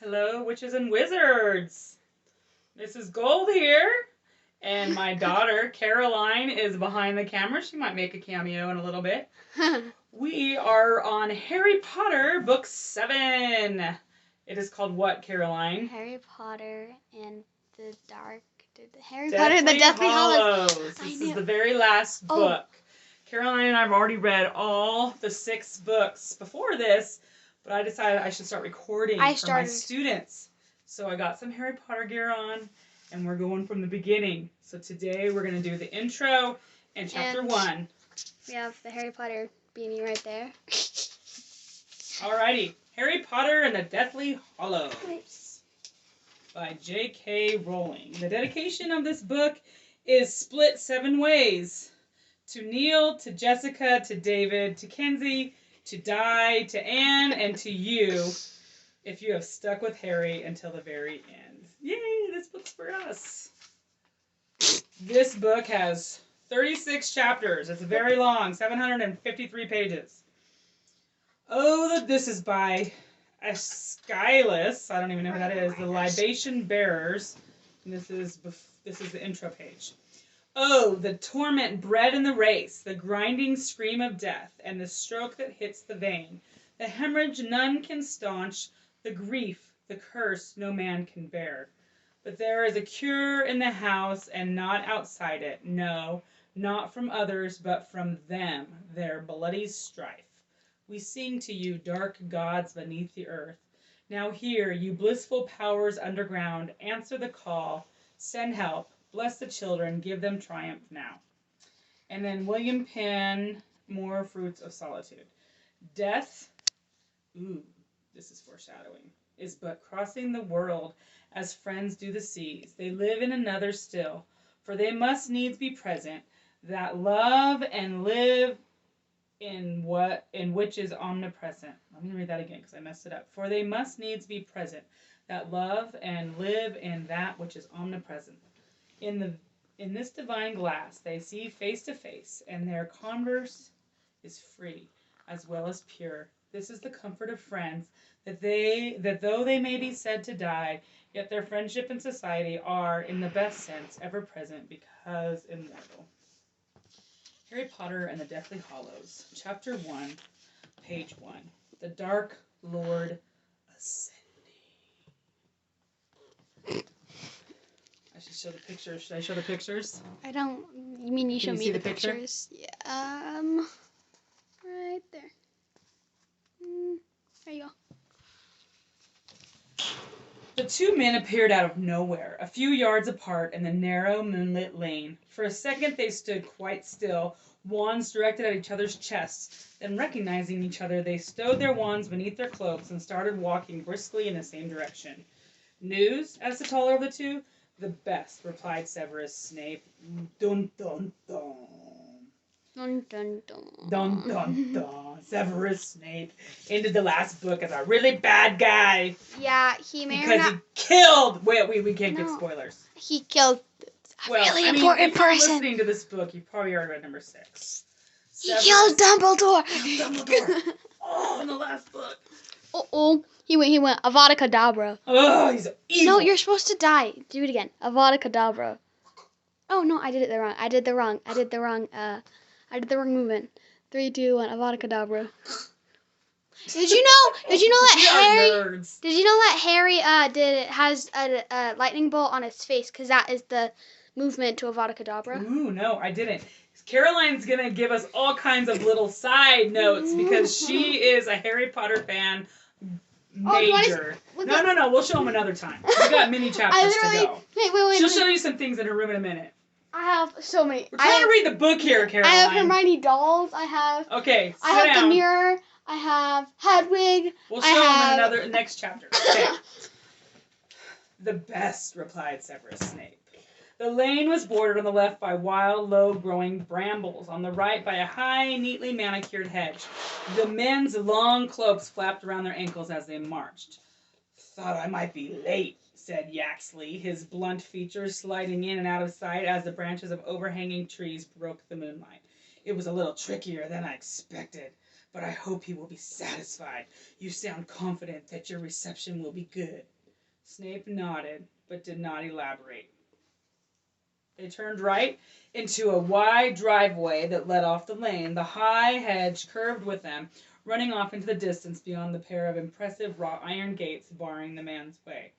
Hello, witches and wizards. Mrs. Gold here, and my daughter Caroline is behind the camera. She might make a cameo in a little bit. We are on Harry Potter, Book 7. It is called what, Caroline? Harry Potter and the Potter and the Deathly Hallows. This is the very last book. Caroline and I have already read all the 6 books before this, but I decided I should start recording for my students. So I got some Harry Potter gear on, and we're going from the beginning. So today we're going to do the intro and chapter 1. We have the Harry Potter beanie right there. Alrighty. Harry Potter and the Deathly Hallows by J.K. Rowling. The dedication of this book is split 7 ways. To Neil, to Jessica, to David, to Kenzie, to Di, to Anne, and to you, if you have stuck with Harry until the very end. Yay, this book's for us. This book has 36 chapters. It's very long, 753 pages. This is by Aeschylus. I don't even know who that is. The Libation Bearers. And this is the intro page. Oh, the torment bred in the race, the grinding scream of death, and the stroke that hits the vein, the hemorrhage none can staunch, the grief, the curse no man can bear. But there is a cure in the house, and not outside it, no, not from others, but from them, their bloody strife. We sing to you, dark gods beneath the earth. Now hear, you blissful powers underground, answer the call, send help. Bless the children, give them triumph now. And then William Penn, More Fruits of Solitude. Death, this is foreshadowing, is but crossing the world as friends do the seas. They live in another still, for they must needs be present, that love and live in which is omnipresent. Let me read that again because I messed it up. For they must needs be present, that love and live in that which is omnipresent. In this divine glass they see face to face, and their converse is free as well as pure. This is the comfort of friends, that though they may be said to die, yet their friendship and society are, in the best sense, ever present because immortal. Harry Potter and the Deathly Hallows, Chapter 1, Page 1. The Dark Lord Ascending. I should show the pictures. Should I show the pictures? You mean you show me the pictures? Yeah. Right there. There you go. The 2 men appeared out of nowhere, a few yards apart in the narrow, moonlit lane. For a second they stood quite still, wands directed at each other's chests. Then, recognizing each other, they stowed their wands beneath their cloaks and started walking briskly in the same direction. News? Asked the taller of the 2. The best, replied Severus Snape. Dun, dun, dun. Dun, dun, dun. Dun, dun, dun. Severus Snape ended the last book as a really bad guy. Yeah, he may because he killed. Wait, we can't give spoilers. He killed a really important person. If you're listening to this book, you probably already read number 6. He killed Dumbledore. In the last book. He went Avada Kedavra. Oh, he's evil. No, you're supposed to die. Do it again. Avada Kedavra. Oh no, I did it wrong. I did the wrong movement. 3, 2, 1. Avada Kedavra. Did you know that Harry has a lightning bolt on his face because that is the movement to Avada Kedavra? Ooh, no, I didn't. Caroline's gonna give us all kinds of little side notes because she is a Harry Potter fan. Major. No. We'll show them another time. We got many chapters to go. Wait. She'll show you some things in her room in a minute. I have so many. We're trying to read the book here, Caroline. I have Hermione dolls. Okay, I have the mirror. I have Hedwig. We'll show them in next chapter. Okay. The best, replied Severus Snape. The lane was bordered on the left by wild, low-growing brambles, on the right by a high, neatly manicured hedge. The men's long cloaks flapped around their ankles as they marched. Thought I might be late, said Yaxley, his blunt features sliding in and out of sight as the branches of overhanging trees broke the moonlight. It was a little trickier than I expected, but I hope he will be satisfied. You sound confident that your reception will be good." Snape nodded, but did not elaborate. They turned right into a wide driveway that led off the lane. The high hedge curved with them, running off into the distance beyond the pair of impressive wrought iron gates barring the men's way.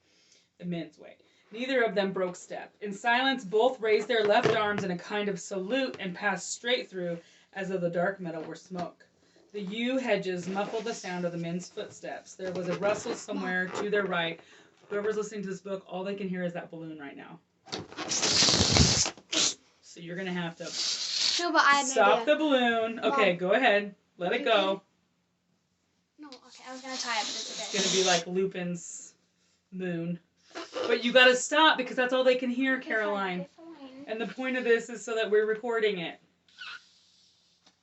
Neither of them broke step. In silence, both raised their left arms in a kind of salute and passed straight through, as though the dark metal were smoke. The yew hedges muffled the sound of the men's footsteps. There was a rustle somewhere to their right. Whoever's listening to this book, all they can hear is that balloon right now. So you're going to have to stop the balloon. Okay, Mom, go ahead. Let it go. No, okay, I was going to tie it, but it's okay. It's going to be like Lupin's moon. But you got to stop because that's all they can hear, okay, Caroline. Fine. And the point of this is so that we're recording it.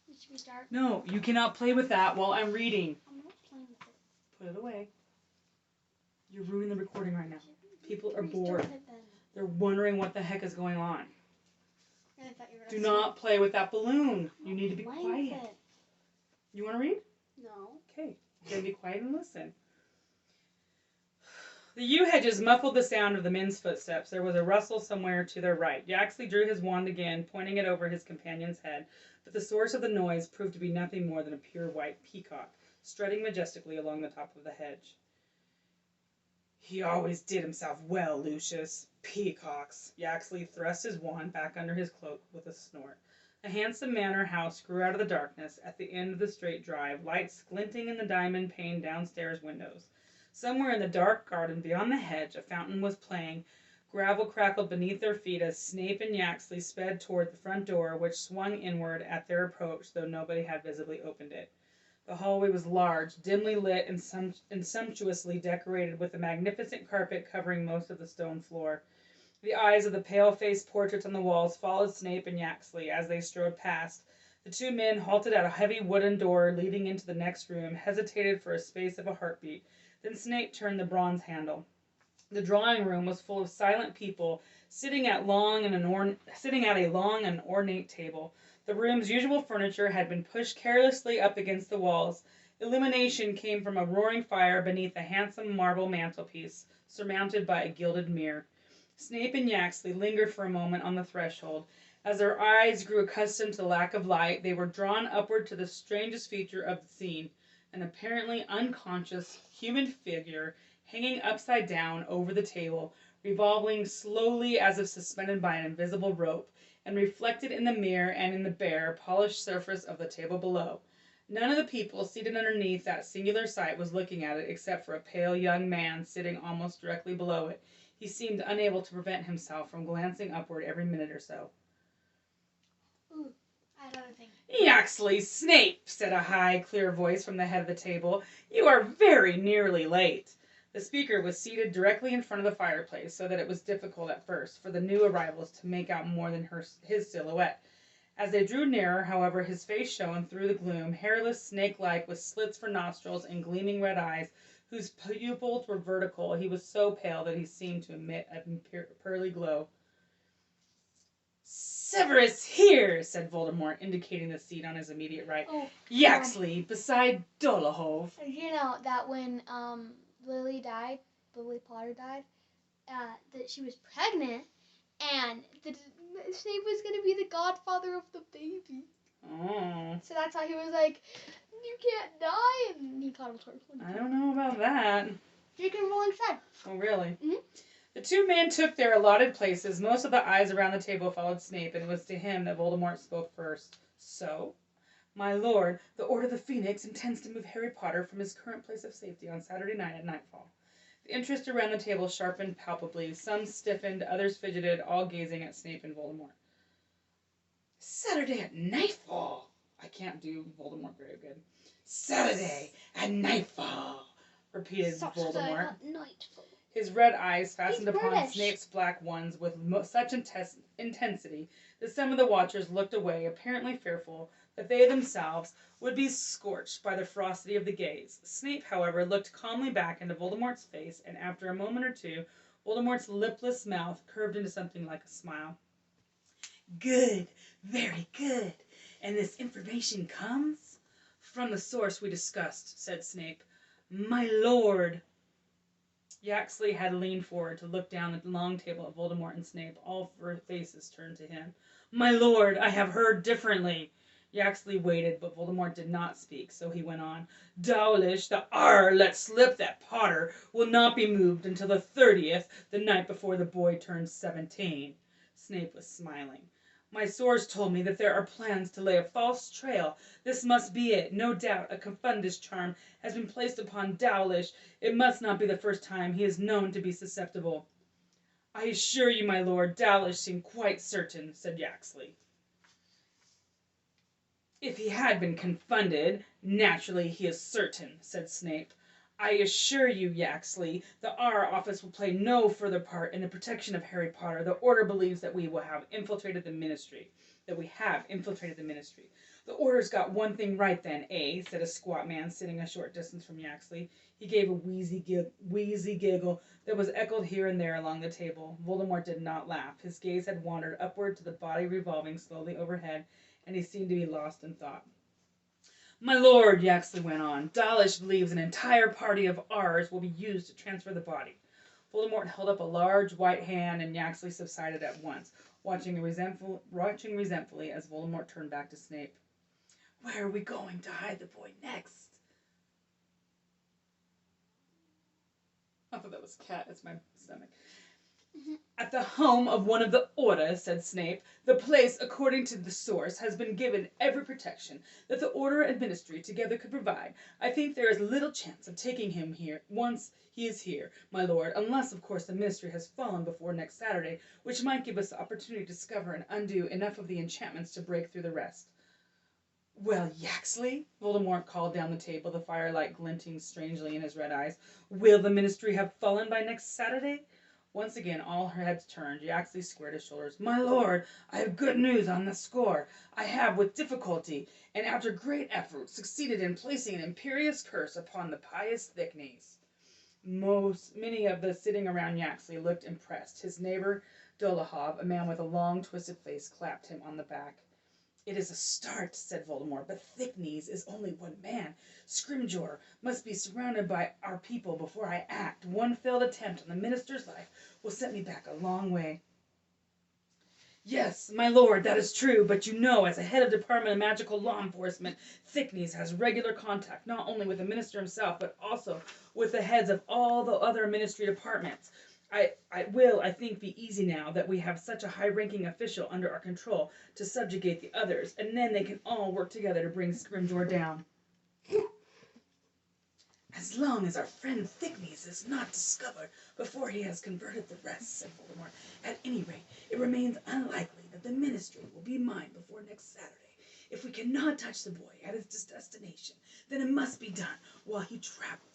Should we start? No, you cannot play with that while I'm reading. I'm not playing with it. Put it away. You're ruining the recording right now. People are bored. They're wondering what the heck is going on. Do not play with that balloon. You need to be quiet. You want to read? No. Okay. You're going to be quiet and listen. The yew hedges muffled the sound of the men's footsteps. There was a rustle somewhere to their right. Yaxley drew his wand again, pointing it over his companion's head, but the source of the noise proved to be nothing more than a pure white peacock, strutting majestically along the top of the hedge. "He always did himself well, Lucius. Peacocks." Yaxley thrust his wand back under his cloak with a snort. A handsome manor house grew out of the darkness at the end of the straight drive, lights glinting in the diamond-paned downstairs windows. Somewhere in the dark garden beyond the hedge, a fountain was playing. Gravel crackled beneath their feet as Snape and Yaxley sped toward the front door, which swung inward at their approach, though nobody had visibly opened it. The hallway was large, dimly lit, and sumptuously decorated with a magnificent carpet covering most of the stone floor. The eyes of the pale-faced portraits on the walls followed Snape and Yaxley as they strode past. The two men halted at a heavy wooden door leading into the next room, hesitated for a space of a heartbeat. Then Snape turned the bronze handle. The drawing room was full of silent people, sitting at a long and ornate table. The room's usual furniture had been pushed carelessly up against the walls. Illumination came from a roaring fire beneath a handsome marble mantelpiece, surmounted by a gilded mirror. Snape and Yaxley lingered for a moment on the threshold. As their eyes grew accustomed to the lack of light, they were drawn upward to the strangest feature of the scene, an apparently unconscious human figure hanging upside down over the table, revolving slowly as if suspended by an invisible rope, and reflected in the mirror and in the bare, polished surface of the table below. None of the people seated underneath that singular sight was looking at it, except for a pale young man sitting almost directly below it. He seemed unable to prevent himself from glancing upward every minute or so. Ooh, I had another thing. "Yaxley, Snape," said a high, clear voice from the head of the table. "You are very nearly late." The speaker was seated directly in front of the fireplace, so that it was difficult at first for the new arrivals to make out more than his silhouette. As they drew nearer, however, his face shone through the gloom, hairless, snake-like, with slits for nostrils and gleaming red eyes, whose pupils were vertical. He was so pale that he seemed to emit a pearly glow. "Severus here," said Voldemort, indicating the seat on his immediate right. Oh, "Yaxley, beside Dolohov." You know that when Lily Potter died, that she was pregnant, and Snape was going to be the godfather of the baby. Oh. So that's how he was like, "You can't die," and he coddled her. I don't know about that. J.K. Rowling said. Oh, really? Mm-hmm. The two men took their allotted places. Most of the eyes around the table followed Snape, and it was to him that Voldemort spoke first. "So, my lord, the Order of the Phoenix intends to move Harry Potter from his current place of safety on Saturday night at nightfall." The interest around the table sharpened palpably. Some stiffened, others fidgeted, all gazing at Snape and Voldemort. "Saturday at nightfall!" I can't do Voldemort very good. "Saturday at nightfall!" repeated Voldemort. At nightfall. His red eyes fastened upon Snape's black ones with such intensity that some of the watchers looked away, apparently fearful that they themselves would be scorched by the ferocity of the gaze. Snape, however, looked calmly back into Voldemort's face, and after a moment or two, Voldemort's lipless mouth curved into something like a smile. "Good, very good. And this information comes From the source we discussed, said Snape. My lord! Yaxley had leaned forward to look down at the long table at Voldemort and Snape. All four faces turned to him. My lord, I have heard differently. Yaxley waited, but Voldemort did not speak, so he went on. Dowlish, the let slip that Potter will not be moved until the 30th, the night before the boy turns 17. Snape was smiling. My source told me that there are plans to lay a false trail. This must be it. No doubt a confundus charm has been placed upon Dowlish. It must not be the first time he is known to be susceptible. I assure you, my lord, Dowlish seemed quite certain, said Yaxley. If he had been confunded, naturally he is certain, said Snape. I assure you, Yaxley, the office will play no further part in the protection of Harry Potter. The Order believes that we have infiltrated the Ministry. The Order's got one thing right then, eh? Said a squat man sitting a short distance from Yaxley. He gave a wheezy giggle that was echoed here and there along the table. Voldemort did not laugh. His gaze had wandered upward to the body revolving slowly overhead, and he seemed to be lost in thought. My lord, Yaxley went on, Dawlish believes an entire party of ours will be used to transfer the body. Voldemort held up a large white hand, and Yaxley subsided at once, watching resentfully as Voldemort turned back to Snape. Where are we going to hide the boy next? I thought that was cat. It's my stomach. At the home of one of the Order, said Snape. The place, according to the source, has been given every protection that the Order and Ministry together could provide. I think there is little chance of taking him here once he is here, my lord, unless, of course, the Ministry has fallen before next Saturday, which might give us the opportunity to discover and undo enough of the enchantments to break through the rest. Well, Yaxley, Voldemort called down the table, the firelight glinting strangely in his red eyes, will the Ministry have fallen by next Saturday? Once again, all her heads turned. Yaxley squared his shoulders. My lord, I have good news on the score. I have, with difficulty, and after great effort, succeeded in placing an imperious curse upon the pious Thickneys. Many of the sitting around Yaxley looked impressed. His neighbor, Dolohov, a man with a long, twisted face, clapped him on the back. It is a start, said Voldemort, but Thickneys is only one man. Scrimgeour must be surrounded by our people before I act. One failed attempt on the minister's life will set me back a long way. Yes, my lord, that is true, but you know, as a head of Department of Magical Law Enforcement, Thickneys has regular contact not only with the minister himself, but also with the heads of all the other ministry departments. I think, be easy now that we have such a high-ranking official under our control to subjugate the others, and then they can all work together to bring Scrimgeour down. As long as our friend Thickneys is not discovered before he has converted the rest, said Voldemort. At any rate, it remains unlikely that the Ministry will be mine before next Saturday. If we cannot touch the boy at his destination, then it must be done while he travels.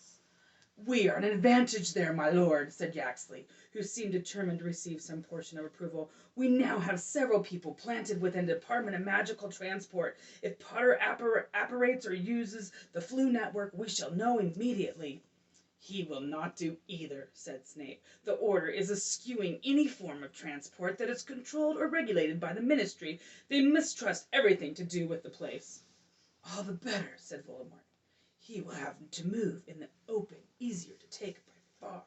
We are an advantage there, my lord, said Yaxley, who seemed determined to receive some portion of approval. We now have several people planted within the Department of Magical Transport. If Potter apparates or uses the Floo network, we shall know immediately. He will not do either, said Snape. The Order is eschewing any form of transport that is controlled or regulated by the Ministry. They mistrust everything to do with the place. All the better, said Voldemort. He will have to move in the open, easier to take by far.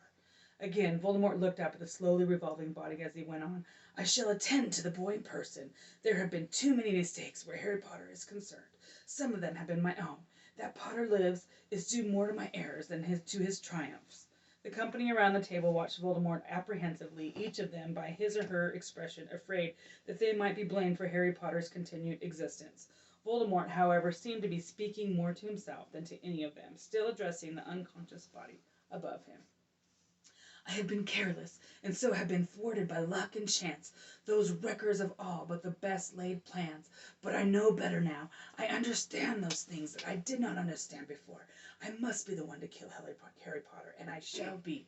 Again, Voldemort looked up at the slowly revolving body as he went on. I shall attend to the boy in person. There have been too many mistakes where Harry Potter is concerned. Some of them have been my own. That Potter lives is due more to my errors than to his triumphs. The company around the table watched Voldemort apprehensively, each of them, by his or her expression, afraid that they might be blamed for Harry Potter's continued existence. Voldemort, however, seemed to be speaking more to himself than to any of them, still addressing the unconscious body above him. I have been careless, and so have been thwarted by luck and chance, those wreckers of all but the best laid plans. But I know better now. I understand those things that I did not understand before. I must be the one to kill Harry Potter, and I shall be.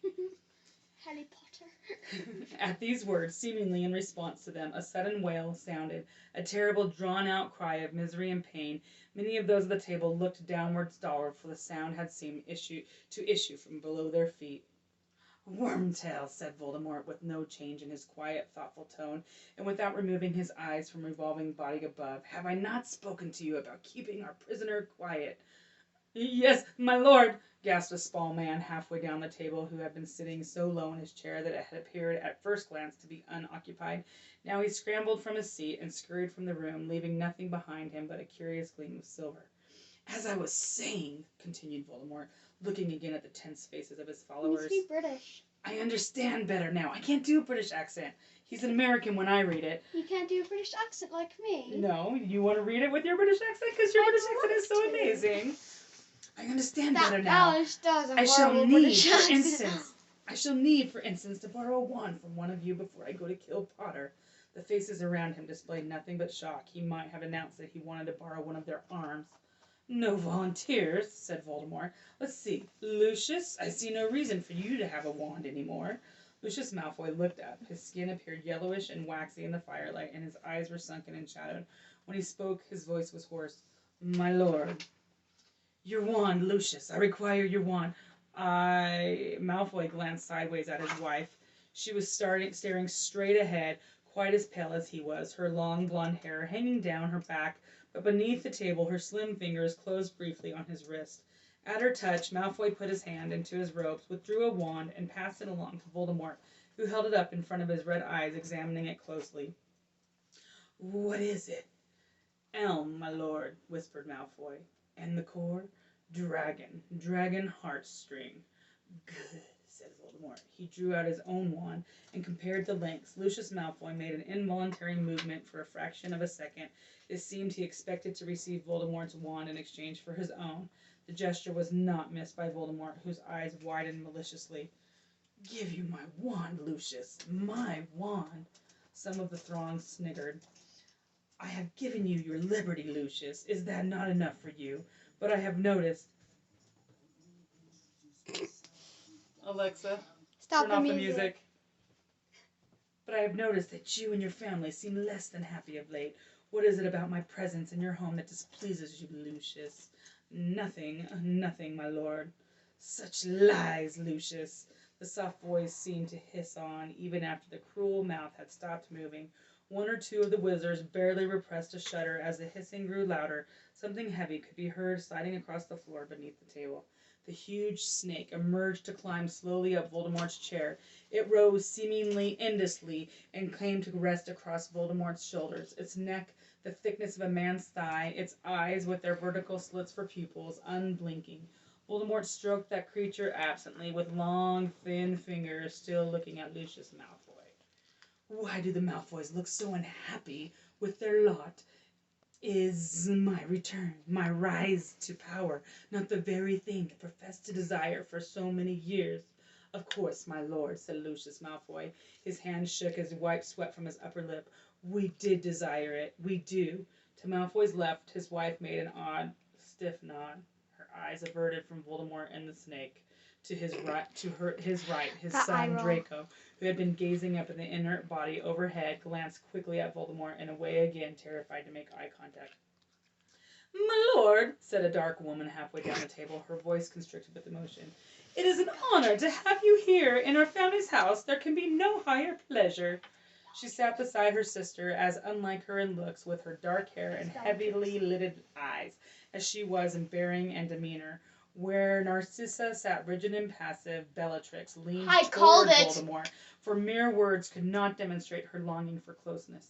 Harry Potter. At these words, seemingly in response to them, a sudden wail sounded, a terrible drawn-out cry of misery and pain. Many of those at the table looked downward startled, for the sound had seemed to issue from below their feet. Wormtail, said Voldemort with no change in his quiet, thoughtful tone, and without removing his eyes from revolving body above. Have I not spoken to you about keeping our prisoner quiet? Yes, my lord, gasped a small man halfway down the table who had been sitting so low in his chair that it had appeared at first glance to be unoccupied. Now he scrambled from his seat and scurried from the room, leaving nothing behind him but a curious gleam of silver. As I was saying, continued Voldemort, looking again at the tense faces of his followers. You speak British. I understand better now. I can't do a British accent. He's an American when I read it. You can't do a British accent like me. No, you want to read it with your British accent? Because your British accent is so amazing. I understand better now. I shall need, for instance, to borrow a wand from one of you before I go to kill Potter. The faces around him displayed nothing but shock. He might have announced that he wanted to borrow one of their arms. No volunteers, said Voldemort. Let's see. Lucius, I see no reason for you to have a wand anymore. Lucius Malfoy looked up. His skin appeared yellowish and waxy in the firelight, and his eyes were sunken and shadowed. When he spoke, his voice was hoarse. My lord. Your wand, Lucius. I require your wand. Malfoy glanced sideways at his wife. She was staring straight ahead, quite as pale as he was, her long blonde hair hanging down her back, but beneath the table her slim fingers closed briefly on his wrist. At her touch, Malfoy put his hand into his robes, withdrew a wand, and passed it along to Voldemort, who held it up in front of his red eyes, examining it closely. What is it? Elm, my lord, whispered Malfoy. And the core? Dragon heartstring. Good, said Voldemort. He drew out his own wand and compared the lengths. Lucius Malfoy made an involuntary movement for a fraction of a second. It seemed he expected to receive Voldemort's wand in exchange for his own. The gesture was not missed by Voldemort, whose eyes widened maliciously. Give you my wand, Lucius. My wand. Some of the throng sniggered. I have given you your liberty, Lucius. Is that not enough for you? But I have noticed... Alexa, turn off the music. But I have noticed that you and your family seem less than happy of late. What is it about my presence in your home that displeases you, Lucius? Nothing, my lord. Such lies, Lucius. The soft voice seemed to hiss on, even after the cruel mouth had stopped moving. One or two of the wizards barely repressed a shudder as the hissing grew louder. Something heavy could be heard sliding across the floor beneath the table. The huge snake emerged to climb slowly up Voldemort's chair. It rose seemingly endlessly and came to rest across Voldemort's shoulders, its neck the thickness of a man's thigh, its eyes with their vertical slits for pupils, unblinking. Voldemort stroked that creature absently with long, thin fingers, still looking at Lucius Malfoy. Why do the Malfoys look so unhappy with their lot? Is my return, my rise to power, not the very thing I professed to desire for so many years? Of course, my lord, said Lucius Malfoy. His hand shook as he wiped sweat from his upper lip. We did desire it. We do. To Malfoy's left, his wife made an odd, stiff nod, her eyes averted from Voldemort and the snake. To his right, his son Draco, who had been gazing up at the inert body overhead, glanced quickly at Voldemort and away again, terrified to make eye contact. My lord, said a dark woman halfway down the table, her voice constricted with emotion, it is an honor to have you here in our family's house. There can be no higher pleasure. She sat beside her sister, as unlike her in looks, with her dark hair and heavily lidded eyes, as she was in bearing and demeanor. Where Narcissa sat rigid and passive, Bellatrix leaned toward Voldemort, for mere words could not demonstrate her longing for closeness.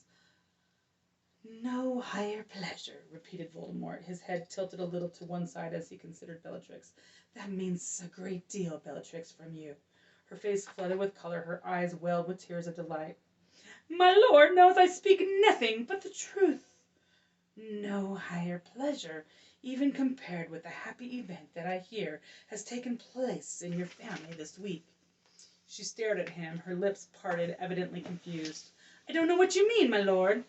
No higher pleasure, repeated Voldemort, his head tilted a little to one side as he considered Bellatrix. That means a great deal, Bellatrix, from you. Her face flooded with color, her eyes welled with tears of delight. My lord knows I speak nothing but the truth. No higher pleasure, even compared with the happy event that I hear has taken place in your family this week. She stared at him, her lips parted, evidently confused. I don't know what you mean, my lord.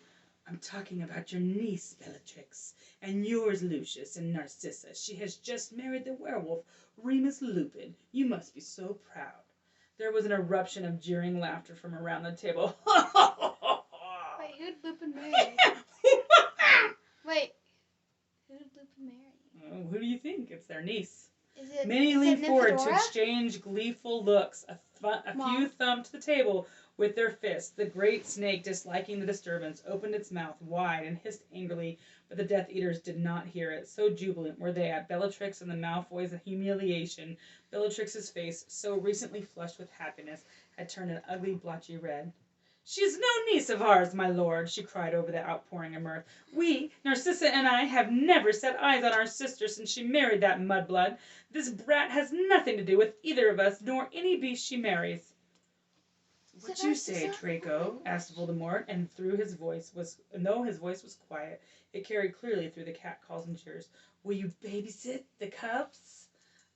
I'm talking about your niece, Bellatrix, and yours, Lucius, and Narcissa. She has just married the werewolf, Remus Lupin. You must be so proud. There was an eruption of jeering laughter from around the table. Wait, who'd Lupin marry? Wait, who did Lupin marry? Who do you think? It's their niece. Many leaned forward to exchange gleeful looks. A few thumped the table with their fists. The great snake, disliking the disturbance, opened its mouth wide and hissed angrily, but the Death Eaters did not hear it. So jubilant were they at Bellatrix and the Malfoys' humiliation. Bellatrix's face, so recently flushed with happiness, had turned an ugly, blotchy red. "She is no niece of ours, my lord," she cried over the outpouring of mirth. "We, Narcissa and I, have never set eyes on our sister since she married that mudblood. This brat has nothing to do with either of us, nor any beast she marries." "What you say, Draco?" asked Voldemort, and though his voice was quiet, it carried clearly through the catcalls and cheers. "Will you babysit the cubs?"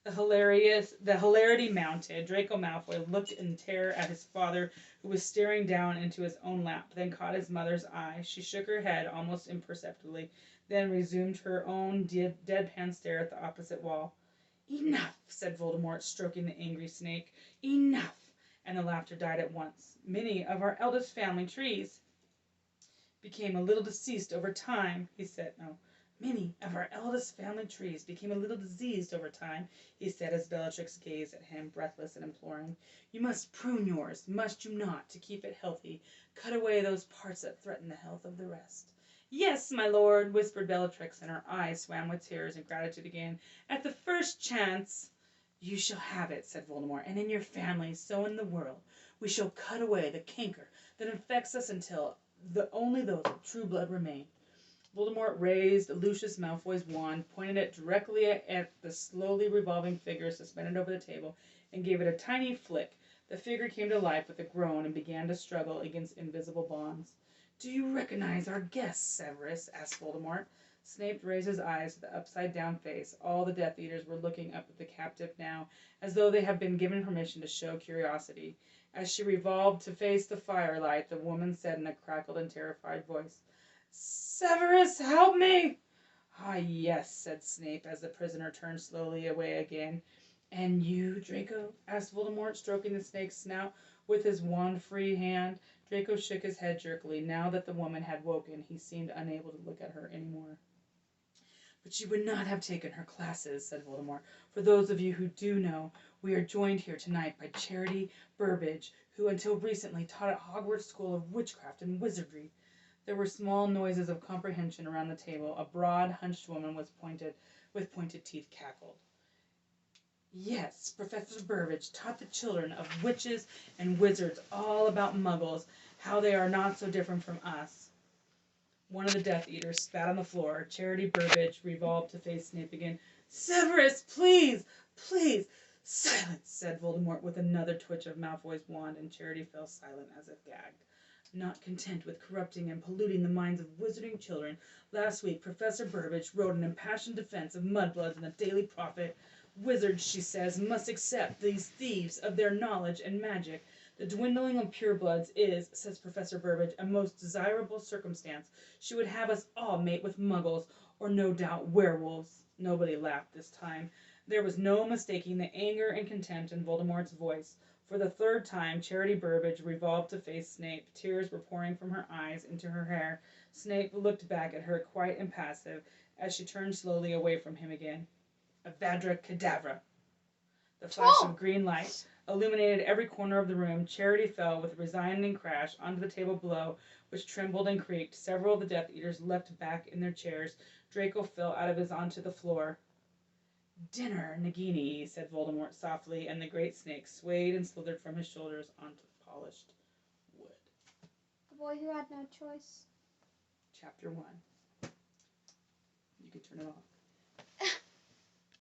The hilarity mounted. Draco Malfoy looked in terror at his father, who was staring down into his own lap, then caught his mother's eye. She shook her head almost imperceptibly, then resumed her own deadpan stare at the opposite wall. "Enough," said Voldemort, stroking the angry snake. "Enough!" And the laughter died at once. "Many of our eldest family trees became a little diseased over time," he said. "Many of our eldest family trees became a little diseased over time," he said, as Bellatrix gazed at him, breathless and imploring. "You must prune yours, must you not, to keep it healthy? Cut away those parts that threaten the health of the rest." "Yes, my lord," whispered Bellatrix, and her eyes swam with tears and gratitude again. "At the first chance—" "You shall have it," said Voldemort, "and in your family, so in the world. We shall cut away the canker that infects us until only those of true blood remain." Voldemort raised Lucius Malfoy's wand, pointed it directly at the slowly revolving figure suspended over the table, and gave it a tiny flick. The figure came to life with a groan and began to struggle against invisible bonds. "Do you recognize our guests, Severus?" asked Voldemort. Snape raised his eyes to the upside-down face. All the Death Eaters were looking up at the captive now, as though they had been given permission to show curiosity. As she revolved to face the firelight, the woman said in a crackled and terrified voice, "Severus, help me!" "Ah, yes," said Snape, as the prisoner turned slowly away again. "And you, Draco?" asked Voldemort, stroking the snake's snout with his wand-free hand. Draco shook his head jerkily. Now that the woman had woken, he seemed unable to look at her any more. "But you would not have taken her classes," said Voldemort. "For those of you who do know, we are joined here tonight by Charity Burbage, who until recently taught at Hogwarts School of Witchcraft and Wizardry." There were small noises of comprehension around the table. A broad, hunched woman with pointed teeth cackled. "Yes, Professor Burbage taught the children of witches and wizards all about muggles, how they are not so different from us." One of the Death Eaters spat on the floor. Charity Burbage revolved to face Snape again. "Severus, please, please!" "Silence," said Voldemort with another twitch of Malfoy's wand, and Charity fell silent as if gagged. Not content with corrupting and polluting the minds of wizarding children, last week Professor Burbage wrote an impassioned defense of mudbloods in the Daily Prophet. Wizards, she says, must accept these thieves of their knowledge and magic. The dwindling of purebloods is, says Professor Burbage, a most desirable circumstance. She would have us all mate with muggles, or no doubt werewolves. Nobody laughed this time. There was no mistaking the anger and contempt in Voldemort's voice. For the third time, Charity Burbage revolved to face Snape. Tears were pouring from her eyes into her hair. Snape looked back at her, quite impassive, as she turned slowly away from him again. Avada Kedavra! The flash of green light illuminated every corner of the room. Charity fell with a resounding crash onto the table below, which trembled and creaked. Several of the Death Eaters leapt back in their chairs. Draco fell out of his onto the floor. "Dinner, Nagini," said Voldemort softly, and the great snake swayed and slithered from his shoulders onto the polished wood. The boy who had no choice. Chapter 1. You can turn it off.